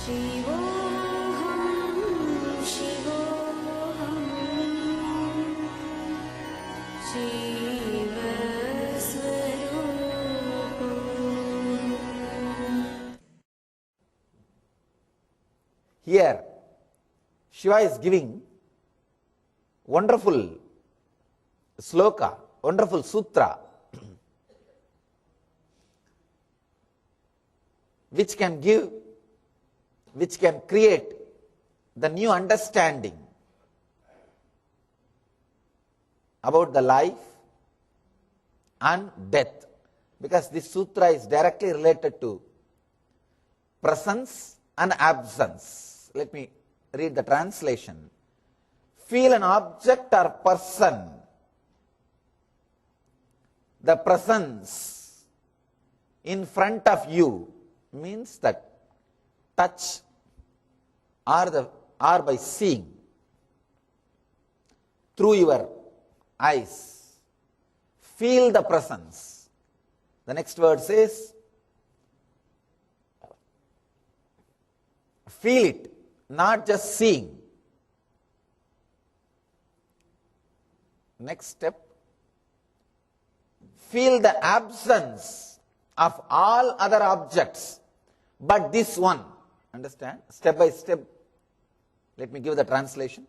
Here, Shiva is giving wonderful sloka, wonderful sutra, which can create the new understanding about the life and death, because this sutra is directly related to presence and absence. Let me read the translation. Feel an object or person. The presence in front of you means that touch or by seeing through your eyes. Feel the presence. The next word says, feel it, not just seeing. Next step, feel the absence of all other objects but this one. Understand? Step by step, let me give the translation.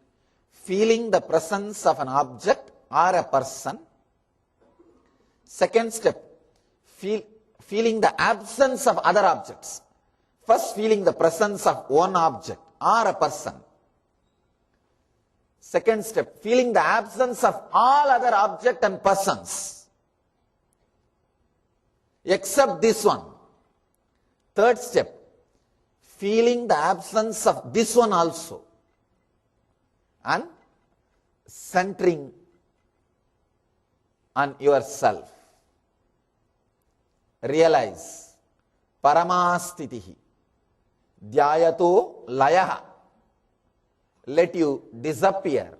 Feeling the presence of an object or a person. Second step, feeling the absence of other objects. First, feeling the presence of one object or a person. Second step, feeling the absence of all other objects and persons, except this one. Third step, feeling the absence of this one also, and centering on yourself. Realize, paramastitihi, dhyayato layaha. Let you disappear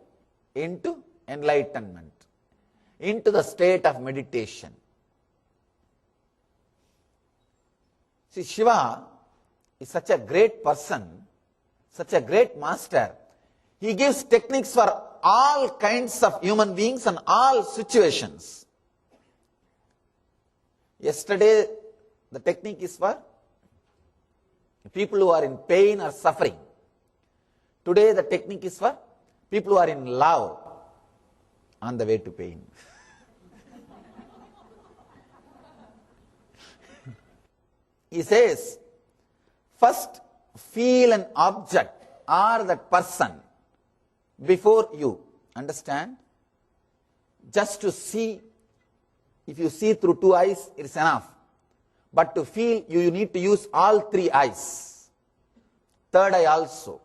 into enlightenment, into the state of meditation. See, Shiva is such a great person, such a great master. He gives techniques for all kinds of human beings and all situations. Yesterday, the technique is for people who are in pain or suffering. Today, the technique is for people who are in love on the way to pain. He says, first feel an object or that person before you. Understand? Just to see, if you see through two eyes, it is enough. But to feel, you need to use all three eyes. Third eye also.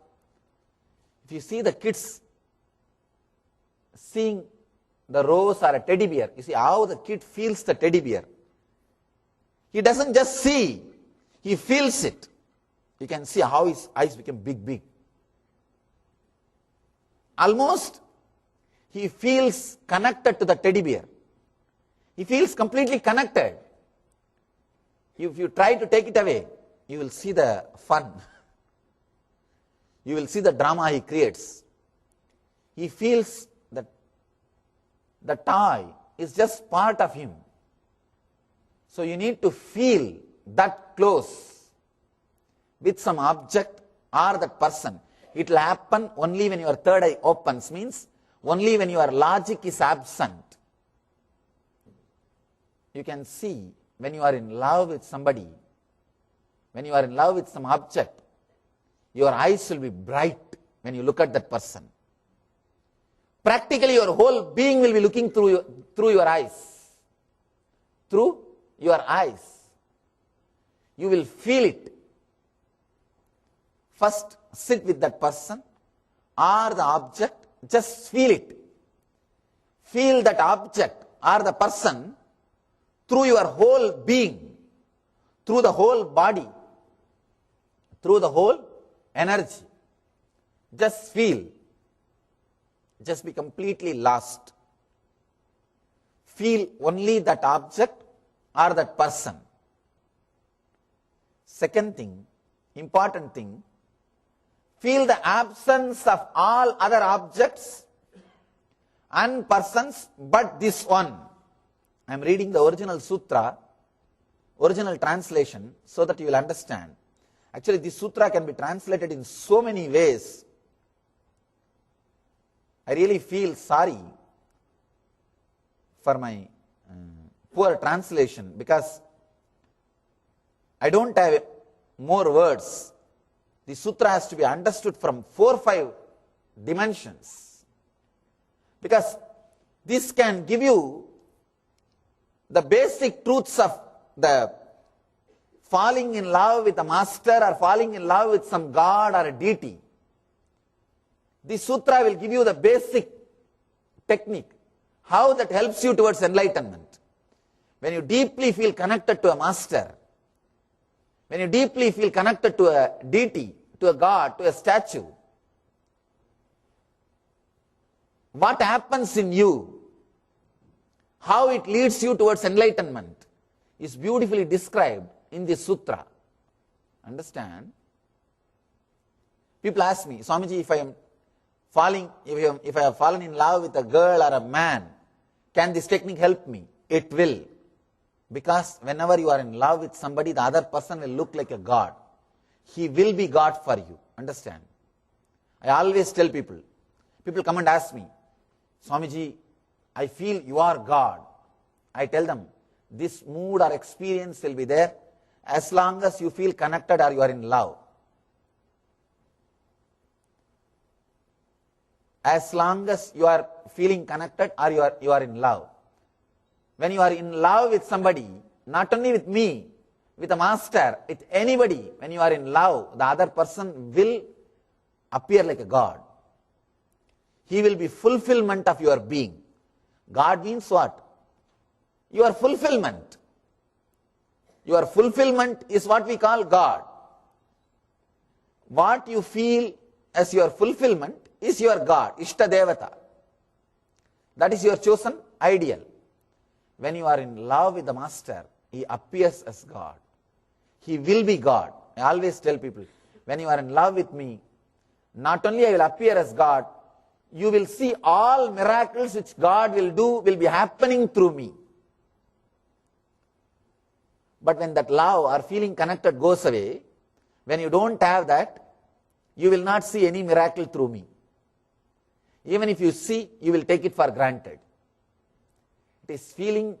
If you see the kids seeing the rose or a teddy bear, you see how the kid feels the teddy bear. He doesn't just see, he feels it. You can see how his eyes become big. Almost he feels connected to the teddy bear. He feels completely connected. If you try to take it away, you will see the fun. You will see the drama he creates. He feels that the toy is just part of him. So you need to feel that close with some object or that person. It will happen only when your third eye opens, means only when your logic is absent. You can see when you are in love with somebody, when you are in love with some object, your eyes will be bright when you look at that person. Practically your whole being will be looking through your eyes. Through your eyes. You will feel it. First, sit with that person or the object, just feel it. Feel that object or the person through your whole being, through the whole body, through the whole energy. Just feel. Just be completely lost. Feel only that object or that person. Second thing, important thing, feel the absence of all other objects and persons but this one. I am reading the original sutra, original translation, so that you will understand. Actually, this sutra can be translated in so many ways. I really feel sorry for my poor translation, because I don't have more words. The sutra has to be understood from 4 or 5 dimensions, because this can give you the basic truths of the falling in love with a master or falling in love with some god or a deity. The sutra will give you the basic technique, how that helps you towards enlightenment. When you deeply feel connected to a master, when you deeply feel connected to a deity, to a god, to a statue, what happens in you, how it leads you towards enlightenment, is beautifully described in this sutra. Understand? People ask me, Swamiji, if I have fallen in love with a girl or a man, can this technique help me? It will. Because whenever you are in love with somebody, the other person will look like a god. He will be God for you. Understand? I always tell people come and ask me, Swamiji, I feel you are God. I tell them, this mood or experience will be there as long as you feel connected or you are in love. As long as you are feeling connected or you are in love. When you are in love with somebody, not only with me, with a master, with anybody, when you are in love, the other person will appear like a god. He will be fulfillment of your being. God means what? Your fulfillment. Your fulfillment is what we call God. What you feel as your fulfillment is your God, Ishta Devata. That is your chosen ideal. When you are in love with the master, he appears as God. He will be God. I always tell people, when you are in love with me, not only I will appear as God, you will see all miracles which God will do will be happening through me. But when that love or feeling connected goes away, when you don't have that, you will not see any miracle through me. Even if you see, you will take it for granted. It is feeling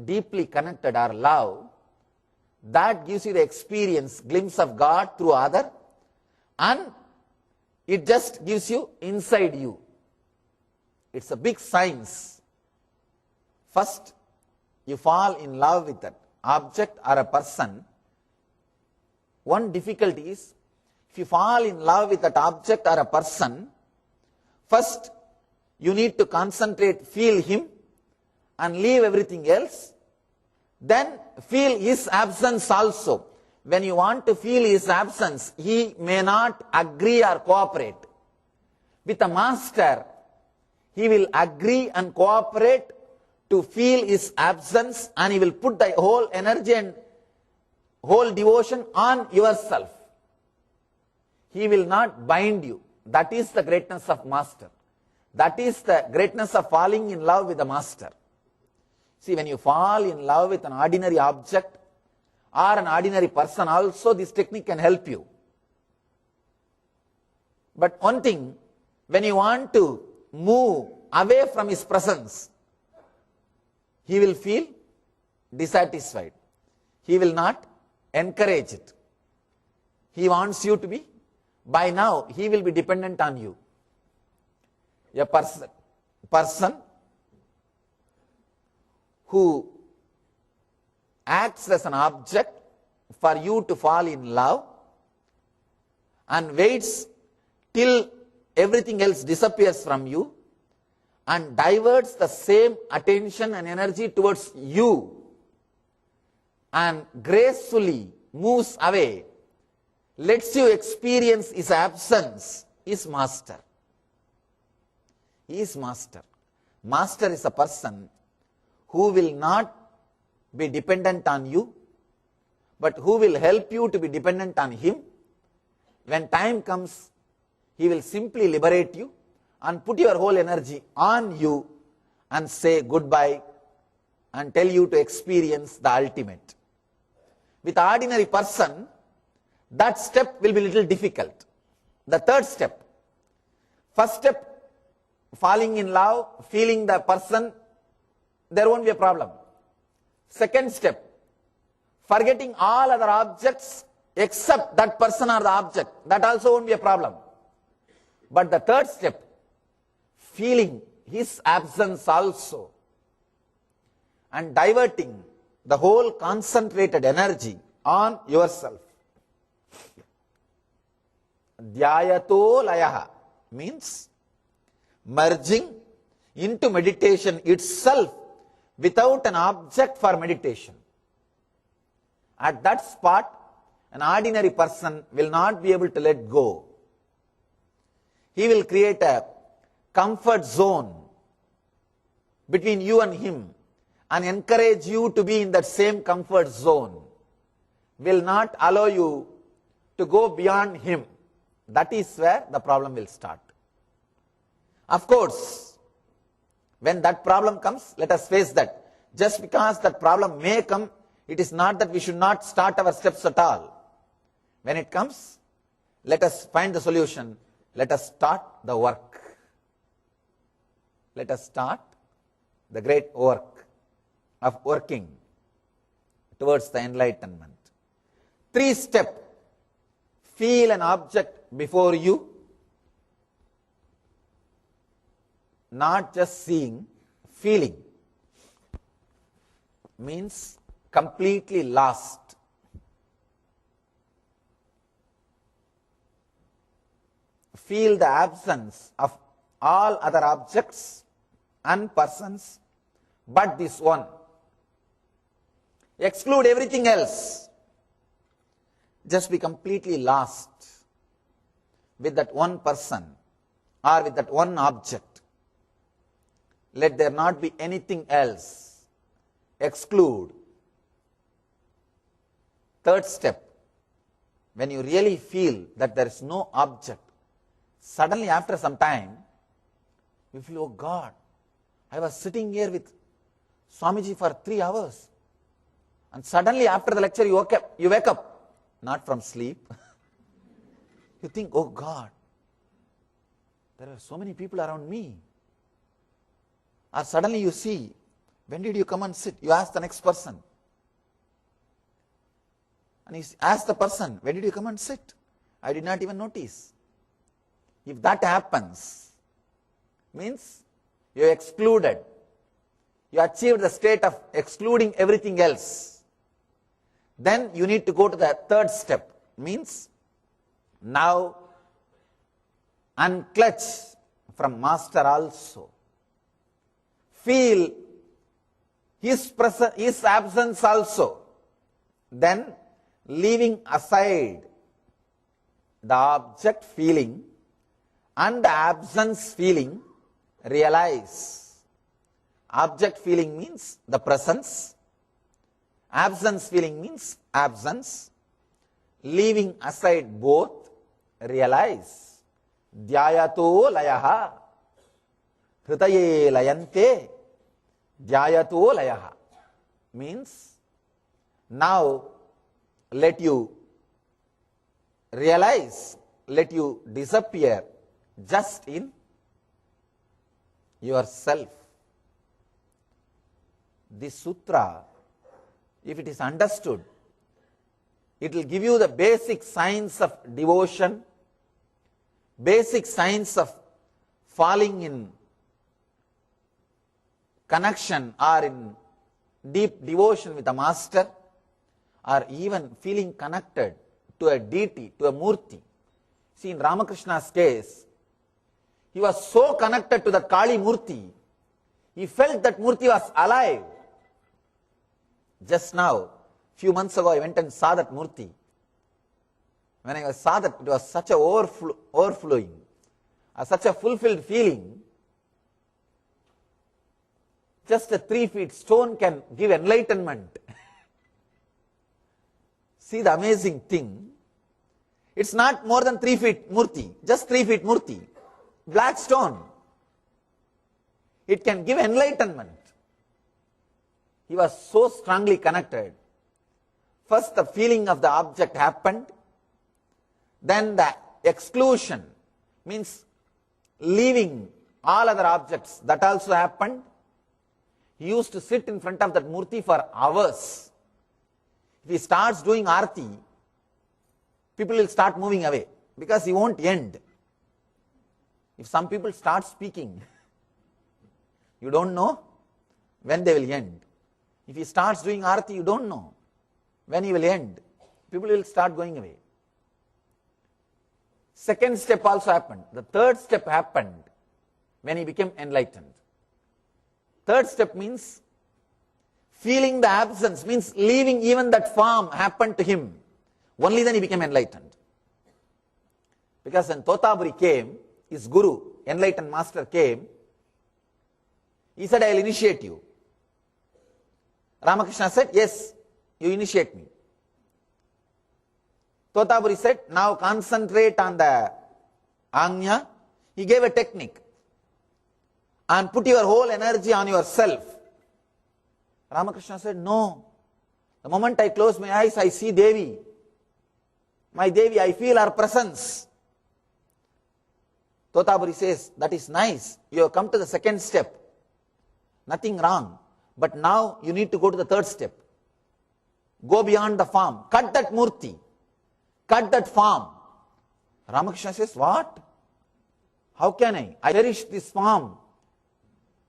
deeply connected or love that gives you the experience, glimpse of God through other, and it just gives you inside you. It's a big science. First, you fall in love with that object or a person. One difficulty is, if you fall in love with that object or a person, first you need to concentrate, feel him, and leave everything else. Then feel his absence also. When you want to feel his absence, he may not agree or cooperate. With a master, he will agree and cooperate to feel his absence, and he will put the whole energy and whole devotion on yourself. He will not bind you. That is the greatness of master. That is the greatness of falling in love with the master. See, when you fall in love with an ordinary object or an ordinary person also, this technique can help you. But one thing, when you want to move away from his presence, he will feel dissatisfied. He will not encourage it. He wants you to be, by now, he will be dependent on you. A person who acts as an object for you to fall in love and waits till everything else disappears from you and diverts the same attention and energy towards you and gracefully moves away, lets you experience his absence, is master. He is master. Master is a person who will not be dependent on you, but who will help you to be dependent on him. When time comes, he will simply liberate you and put your whole energy on you and say goodbye and tell you to experience the ultimate. With an ordinary person, that step will be little difficult. The third step, first step, falling in love, feeling the person, there won't be a problem. Second step, forgetting all other objects except that person or the object, that also won't be a problem. But the third step, feeling his absence also and diverting the whole concentrated energy on yourself. Dhyayato layaha means merging into meditation itself without an object for meditation. At that spot, an ordinary person will not be able to let go. He will create a comfort zone between you and him and encourage you to be in that same comfort zone. Will not allow you to go beyond him. That is where the problem will start. Of course, when that problem comes, let us face that. Just because that problem may come, it is not that we should not start our steps at all. When it comes, let us find the solution. Let us start the work. Let us start the great work of working towards the enlightenment. 3 steps. Feel an object before you, not just seeing, feeling means completely lost. Feel the absence of all other objects and persons but this one. Exclude everything else. Just be completely lost with that one person or with that one object. Let there not be anything else. Exclude. Third step, when you really feel that there is no object, suddenly after some time, you feel, oh God, I was sitting here with Swamiji for 3 hours. And suddenly after the lecture you wake up, not from sleep. You think, oh God, there are so many people around me. Or suddenly you see, when did you come and sit? You ask the next person. And you ask the person, when did you come and sit? I did not even notice. If that happens, means you excluded. You achieved the state of excluding everything else. Then you need to go to the third step. Means now unclutch from master also. Feel his absence also. Then leaving aside the object feeling and the absence feeling, realize. Object feeling means the presence. Absence feeling means absence. Leaving aside both, realize. Dhyayato layaha. Hritaye layante. Dhyayato layaha. Means now let you realize, let you disappear just in yourself. This sutra, if it is understood, it will give you the basic signs of devotion, basic signs of falling in connection or in deep devotion with a master, or even feeling connected to a deity, to a murti. See, in Ramakrishna's case, he was so connected to that Kali Murti, he felt that Murti was alive. Just now, few months ago, I went and saw that Murti. When I saw that, it was such a overflowing, such a fulfilled feeling. Just a 3 feet stone can give enlightenment. See the amazing thing. It's not more than 3 feet murti, just 3 feet murti. Black stone. It can give enlightenment. He was so strongly connected. First the feeling of the object happened, then the exclusion, means leaving all other objects, that also happened. He used to sit in front of that murti for hours. If he starts doing arti, people will start moving away because he won't end. If some people start speaking, you don't know when they will end. If he starts doing arati, you don't know when he will end. People will start going away. Second step also happened. The third step happened when he became enlightened. Third step means feeling the absence, means leaving even that form happened to him. Only then he became enlightened. Because when Totaburi came, his guru, enlightened master came, he said, I will initiate you. Ramakrishna said, yes, you initiate me. Totaburi said, now concentrate on the Anya. He gave a technique. And put your whole energy on yourself. Ramakrishna said, no. The moment I close my eyes, I see Devi. My Devi, I feel her presence. Totaburi says, that is nice. You have come to the second step. Nothing wrong. But now you need to go to the third step. Go beyond the form. Cut that murti. Cut that form. Ramakrishna says, what? How can I? I cherish this form.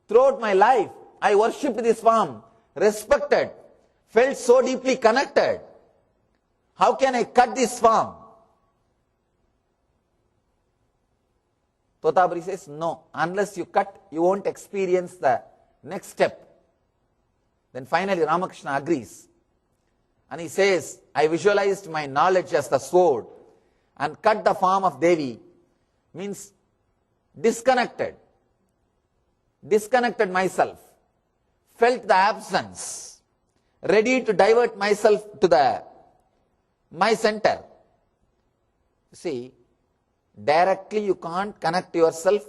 Throughout my life, I worshipped this form, respected, felt so deeply connected. How can I cut this form? Totaburi says, no, unless you cut, you won't experience the next step. Then finally Ramakrishna agrees. And he says, I visualized my knowledge as the sword and cut the form of Devi, means disconnected myself, felt the absence, ready to divert myself to my center. See, directly you can't connect yourself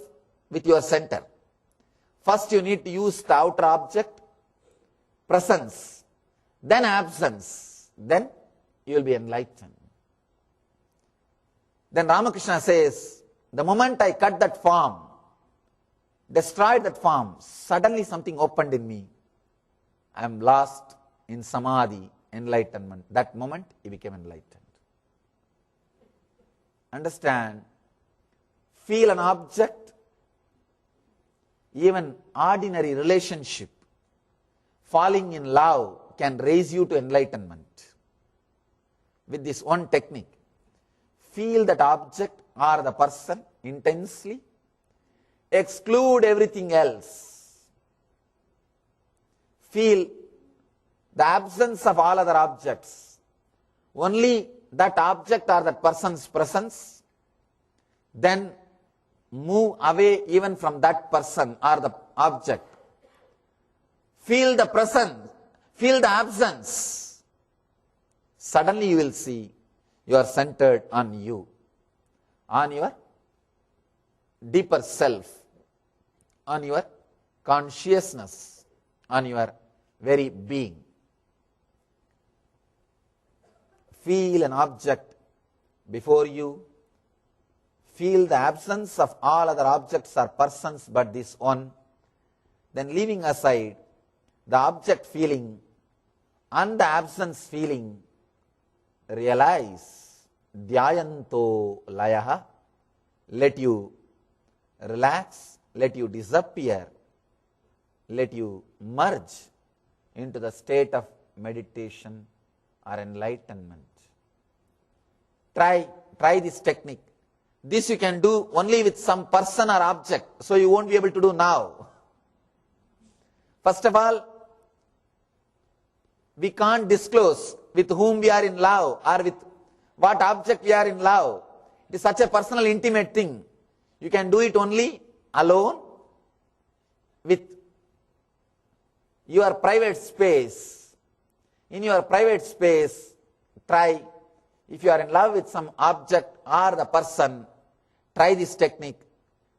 with your center. First you need to use the outer object, presence, then absence, then you will be enlightened. Then Ramakrishna says, the moment I cut that form, destroyed that form, suddenly something opened in me. I am lost in samadhi, enlightenment. That moment he became enlightened. Understand, feel an object, even ordinary relationship, falling in love can raise you to enlightenment. With this one technique, feel that object or the person intensely, exclude everything else. Feel the absence of all other objects. Only that object or that person's presence. Then move away even from that person or the object. Feel the presence. Feel the absence. Suddenly you will see you are centered on you, on your deeper self, on your consciousness, on your very being. Feel an object before you. Feel the absence of all other objects or persons but this one. Then leaving aside the object feeling and the absence feeling, realize dhyayanto layaha. Let you relax, let you disappear, let you merge into the state of meditation or enlightenment. Try this technique. This you can do only with some person or object, so you won't be able to do now. First of all, we can't disclose with whom we are in love or with what object we are in love. It is such a personal, intimate thing. You can do it only alone with your private space. In your private space, try If you are in love with some object or the person, try this technique.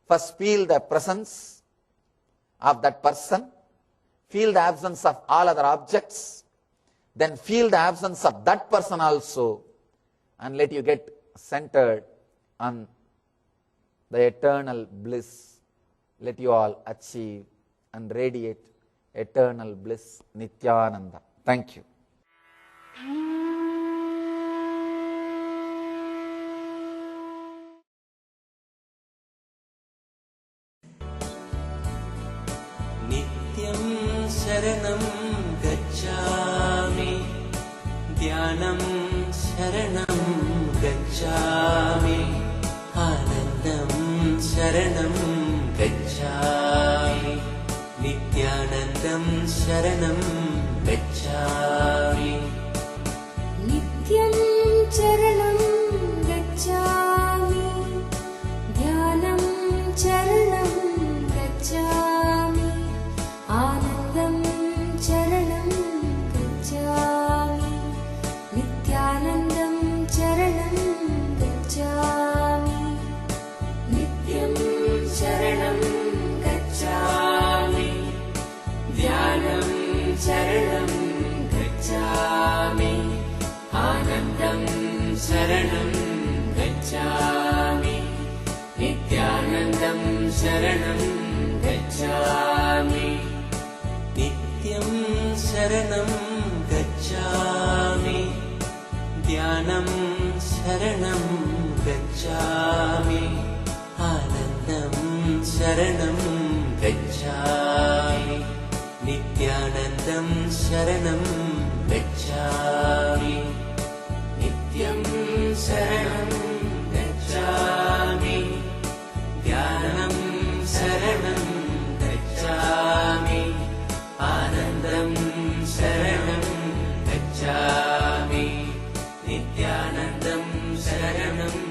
First feel the presence of that person, feel the absence of all other objects, then feel the absence of that person also, and let you get centered on the eternal bliss. Let you all achieve and radiate eternal bliss, Nityananda. Thank you. नित्यं शरणं गच्छामि ध्यानं शरणं गच्छामि आनन्दं शरणं गच्छामि नित्यानन्दं शरणं गच्छामि नित्यं शरणं गच्छामि ध्यानं शरणं गच्छामि आनन्दं शरणं गच्छामि नित्यानन्दं शरणं गच्छामि नित्यं शरणं गच्छामि ध्यानं शरणं गच्छामि आनन्दं शरणं गच्छामि नित्यानन्दं शरणं गच्छामि नित्यं शरणं गच्छामि ध्यानं शरणं गच्छामि आनन्दं शरणं गच्छामि नित्यानन्दं शरणं गच्छामि नित्यं शरणं गच्छामि ध्यानं शरणं गच्छामि आनन्दं शरणं गच्छामि नित्यानन्दं शरणं